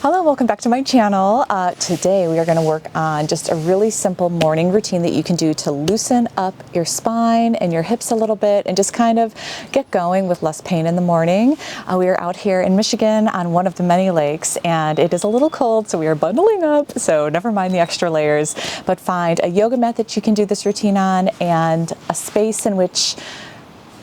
Hello, welcome back to my channel. Today we are going to work on just a really simple morning routine that you can do to loosen up your spine and your hips a little bit and just kind of get going with less pain in the morning. We are out here in Michigan on one of the many lakes and it is a little cold, so we are bundling up, so never mind the extra layers, but find a yoga mat that you can do this routine on and a space in which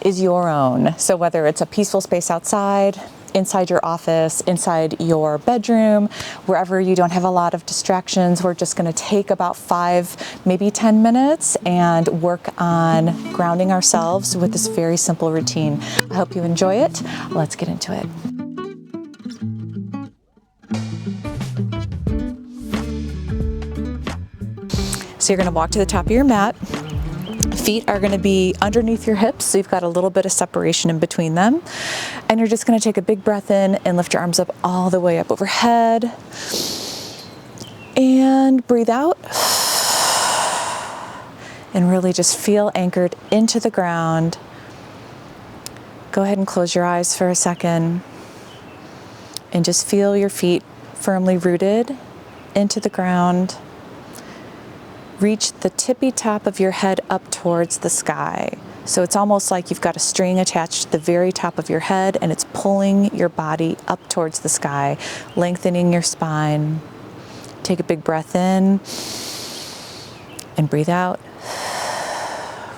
is your own. So whether it's a peaceful space outside, inside your office, inside your bedroom, wherever you don't have a lot of distractions, we're just going to take about 5, maybe 10 minutes and work on grounding ourselves with this very simple routine. I hope you enjoy it. Let's get into it. So you're going to walk to the top of your mat. Feet are going to be underneath your hips, so you've got a little bit of separation in between them. And you're just going to take a big breath in and lift your arms up all the way up overhead. And breathe out. And really just feel anchored into the ground. Go ahead and close your eyes for a second. And just feel your feet firmly rooted into the ground. Reach the tippy top of your head up towards the sky. So it's almost like you've got a string attached to the very top of your head and it's pulling your body up towards the sky, lengthening your spine. Take a big breath in and breathe out.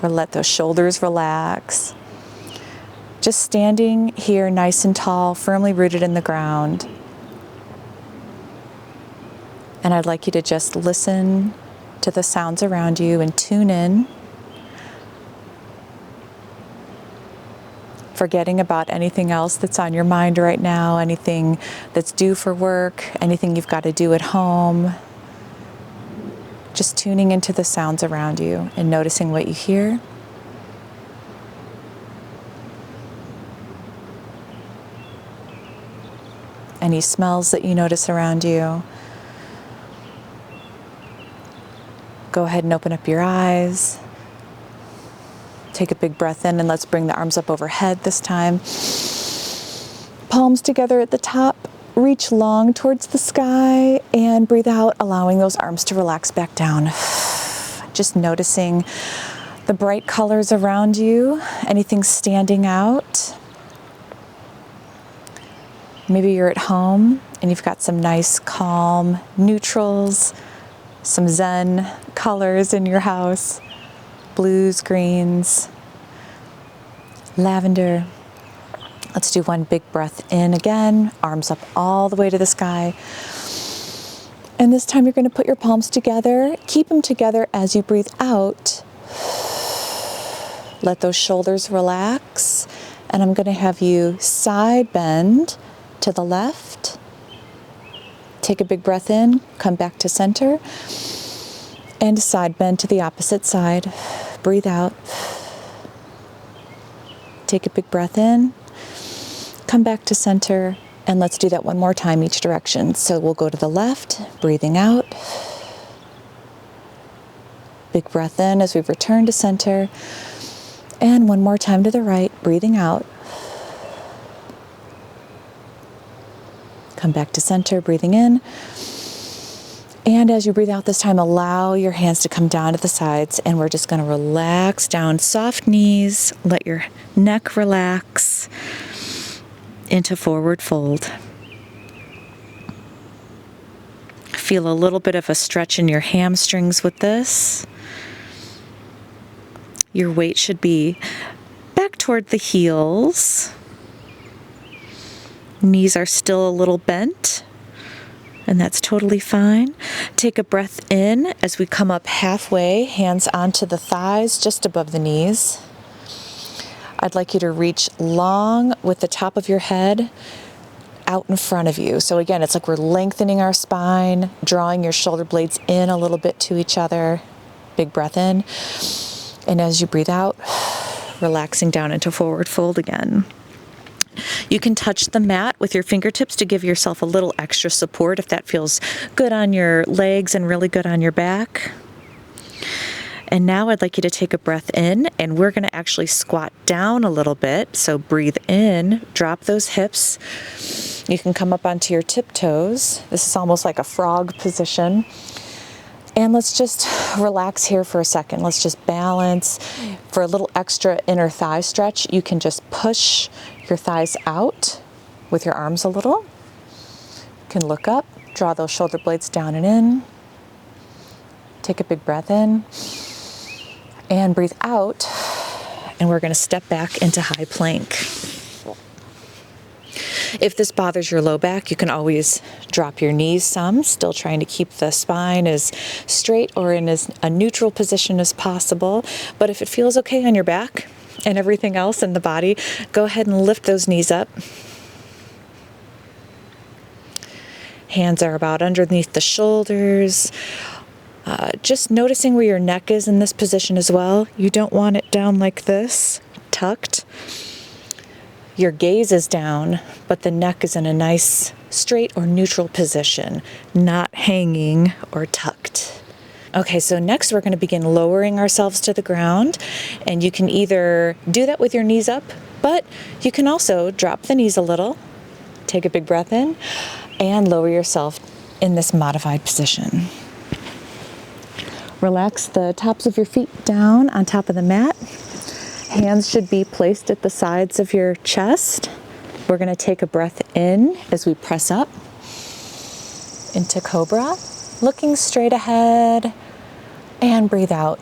Or let those shoulders relax. Just standing here nice and tall, firmly rooted in the ground. And I'd like you to just listen to the sounds around you and tune in, forgetting about anything else that's on your mind right now, anything that's due for work, anything you've got to do at home. Just tuning into the sounds around you and noticing what you hear. Any smells that you notice around you. Go ahead and open up your eyes. Take a big breath in and let's bring the arms up overhead this time. Palms together at the top. Reach long towards the sky and breathe out, allowing those arms to relax back down. Just noticing the bright colors around you, anything standing out. Maybe you're at home and you've got some nice calm neutrals, some Zen colors in your house, blues, greens, lavender. Let's do one big breath in again, arms up all the way to the sky. And this time you're going to put your palms together. Keep them together as you breathe out. Let those shoulders relax. And I'm going to have you side bend to the left. Take a big breath in, come back to center, and side bend to the opposite side. Breathe out. Take a big breath in, come back to center, and let's do that one more time each direction. So we'll go to the left, breathing out. Big breath in as we return to center, and one more time to the right, breathing out. Come back to center, breathing in. And as you breathe out this time, allow your hands to come down to the sides and we're just going to relax down, soft knees, let your neck relax into forward fold. Feel a little bit of a stretch in your hamstrings with this. Your weight should be back toward the heels. Knees are still a little bent, and that's totally fine. Take a breath in as we come up halfway, hands onto the thighs, just above the knees. I'd like you to reach long with the top of your head out in front of you. So again, it's like we're lengthening our spine, drawing your shoulder blades in a little bit to each other. Big breath in. And as you breathe out, relaxing down into forward fold again. You can touch the mat with your fingertips to give yourself a little extra support if that feels good on your legs and really good on your back. And now I'd like you to take a breath in, and we're going to actually squat down a little bit. So breathe in, drop those hips. You can come up onto your tiptoes. This is almost like a frog position. And let's just relax here for a second. Let's just balance. For a little extra inner thigh stretch, you can just push your thighs out with your arms a little. You can look up, draw those shoulder blades down and in. Take a big breath in. And breathe out, and we're going to step back into high plank. If this bothers your low back, you can always drop your knees some, still trying to keep the spine as straight or in as a neutral position as possible. But if it feels okay on your back and everything else in the body, go ahead and lift those knees up. Hands are about underneath the shoulders. Just noticing where your neck is in this position as well. You don't want it down like this, tucked. Your gaze is down, but the neck is in a nice straight or neutral position, not hanging or tucked. Okay, so next we're going to begin lowering ourselves to the ground, and you can either do that with your knees up, but you can also drop the knees a little, take a big breath in, and lower yourself in this modified position. Relax the tops of your feet down on top of the mat. Hands should be placed at the sides of your chest. We're going to take a breath in as we press up into Cobra, looking straight ahead, and breathe out,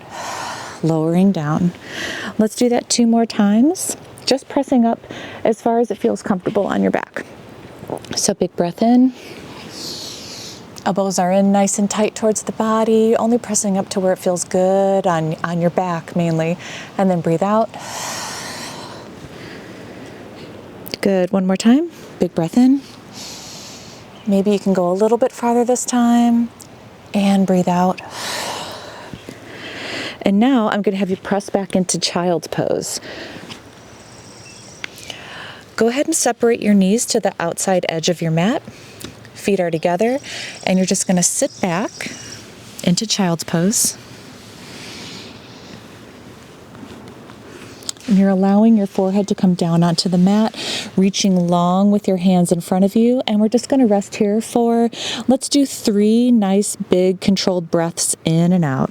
lowering down. Let's do that 2 more times, just pressing up as far as it feels comfortable on your back. So big breath in. Elbows are in nice and tight towards the body, only pressing up to where it feels good on your back mainly. And then breathe out. Good, 1 more time. Big breath in. Maybe you can go a little bit farther this time. And breathe out. And now I'm going to have you press back into child's pose. Go ahead and separate your knees to the outside edge of your mat. Feet are together, and you're just going to sit back into child's pose. And you're allowing your forehead to come down onto the mat, reaching long with your hands in front of you. And we're just going to rest here for, let's do 3 nice, big, controlled breaths in and out.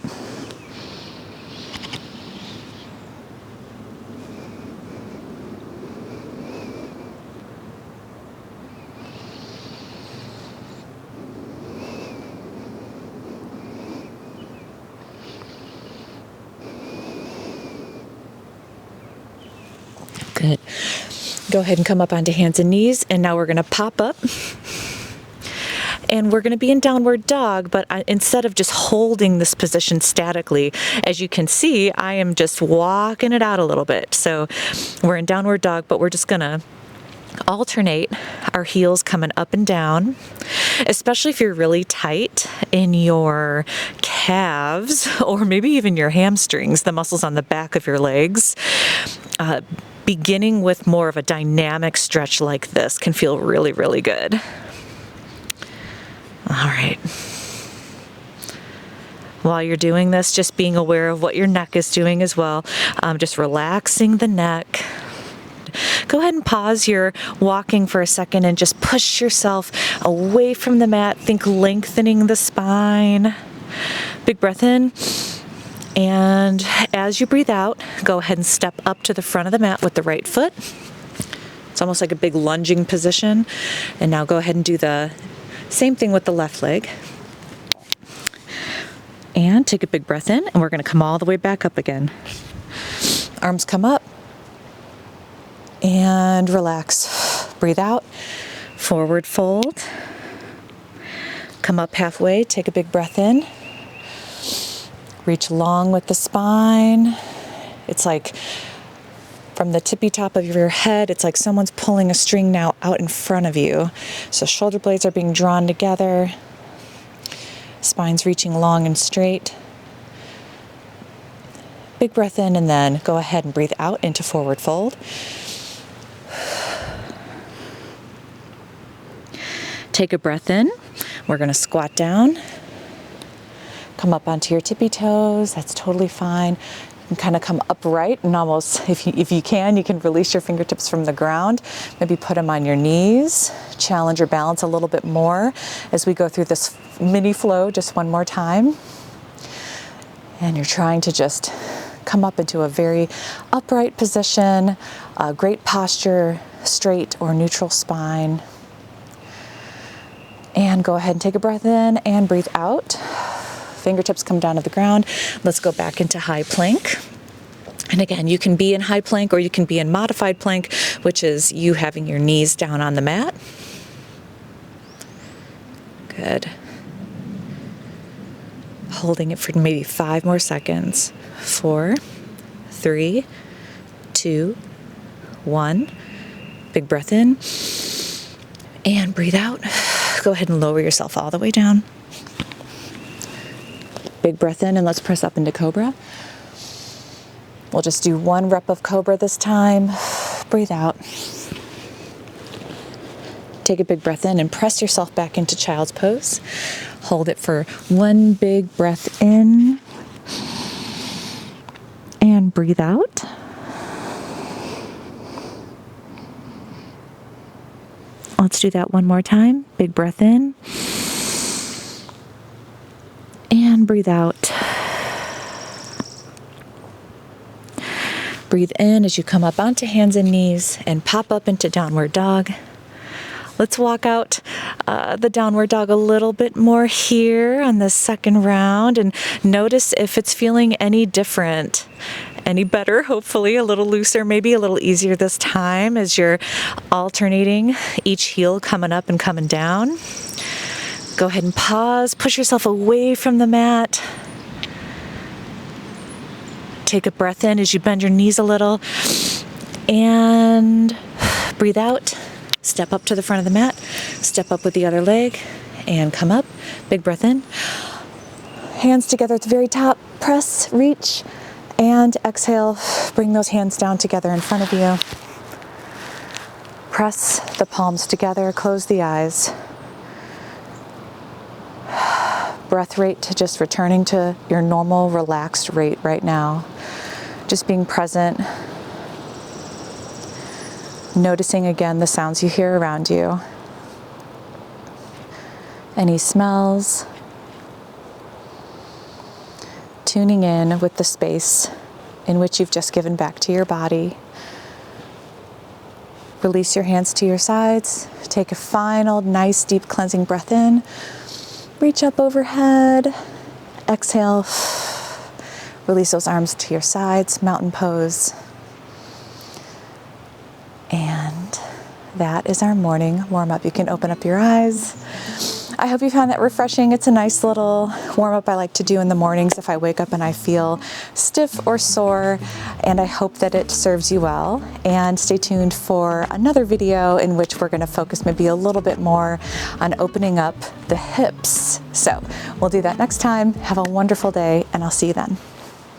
Good. Go ahead and come up onto hands and knees, and now we're going to pop up. And we're going to be in downward dog, but instead of just holding this position statically, as you can see, I am just walking it out a little bit. So we're in downward dog, but we're just going to alternate our heels coming up and down, especially if you're really tight in your calves or maybe even your hamstrings, the muscles on the back of your legs. Beginning with more of a dynamic stretch like this can feel really, really good. All right. While you're doing this, just being aware of what your neck is doing as well. Just relaxing the neck. Go ahead and pause your walking for a second and just push yourself away from the mat. Think lengthening the spine. Big breath in. And as you breathe out, go ahead and step up to the front of the mat with the right foot. It's almost like a big lunging position. And now go ahead and do the same thing with the left leg. And take a big breath in, and we're going to come all the way back up again. Arms come up. And relax. Breathe out. Forward fold. Come up halfway, take a big breath in. Reach long with the spine. It's like from the tippy top of your head, it's like someone's pulling a string now out in front of you. So shoulder blades are being drawn together. Spine's reaching long and straight. Big breath in, and then go ahead and breathe out into forward fold. Take a breath in. We're going to squat down. Come up onto your tippy toes. That's totally fine. And kind of come upright and almost, if you can release your fingertips from the ground. Maybe put them on your knees. Challenge your balance a little bit more as we go through this mini flow just one more time. And you're trying to just come up into a very upright position, great posture, straight or neutral spine. And go ahead and take a breath in and breathe out. Fingertips come down to the ground. Let's go back into high plank. And again, you can be in high plank or you can be in modified plank, which is you having your knees down on the mat. Good. Holding it for maybe 5 more seconds. 4, 3, 2, 1. Big breath in. And breathe out. Go ahead and lower yourself all the way down. Big breath in and let's press up into Cobra. We'll just do 1 rep of Cobra this time. Breathe out. Take a big breath in and press yourself back into Child's Pose. Hold it for 1 big breath in. And breathe out. Let's do that 1 more time. Big breath in. And breathe out. Breathe in as you come up onto hands and knees and pop up into downward dog. Let's walk out the downward dog a little bit more here on the second round and notice if it's feeling any different, any better, hopefully a little looser, maybe a little easier this time as you're alternating each heel coming up and coming down. Go ahead and pause, push yourself away from the mat. Take a breath in as you bend your knees a little and breathe out. Step up to the front of the mat, step up with the other leg and come up. Big breath in. Hands together at the very top, press, reach, and exhale. Bring those hands down together in front of you. Press the palms together, close the eyes. Breath rate to just returning to your normal relaxed rate right now. Just being present. Noticing again the sounds you hear around you. Any smells. Tuning in with the space in which you've just given back to your body. Release your hands to your sides. Take a final nice deep cleansing breath in. Reach up overhead. Exhale. Release those arms to your sides. Mountain pose. And that is our morning warm up. You can open up your eyes. I hope you found that refreshing. It's a nice little warm up I like to do in the mornings if I wake up and I feel stiff or sore, and I hope that it serves you well. And stay tuned for another video in which we're going to focus maybe a little bit more on opening up the hips. So we'll do that next time. Have a wonderful day, and I'll see you then.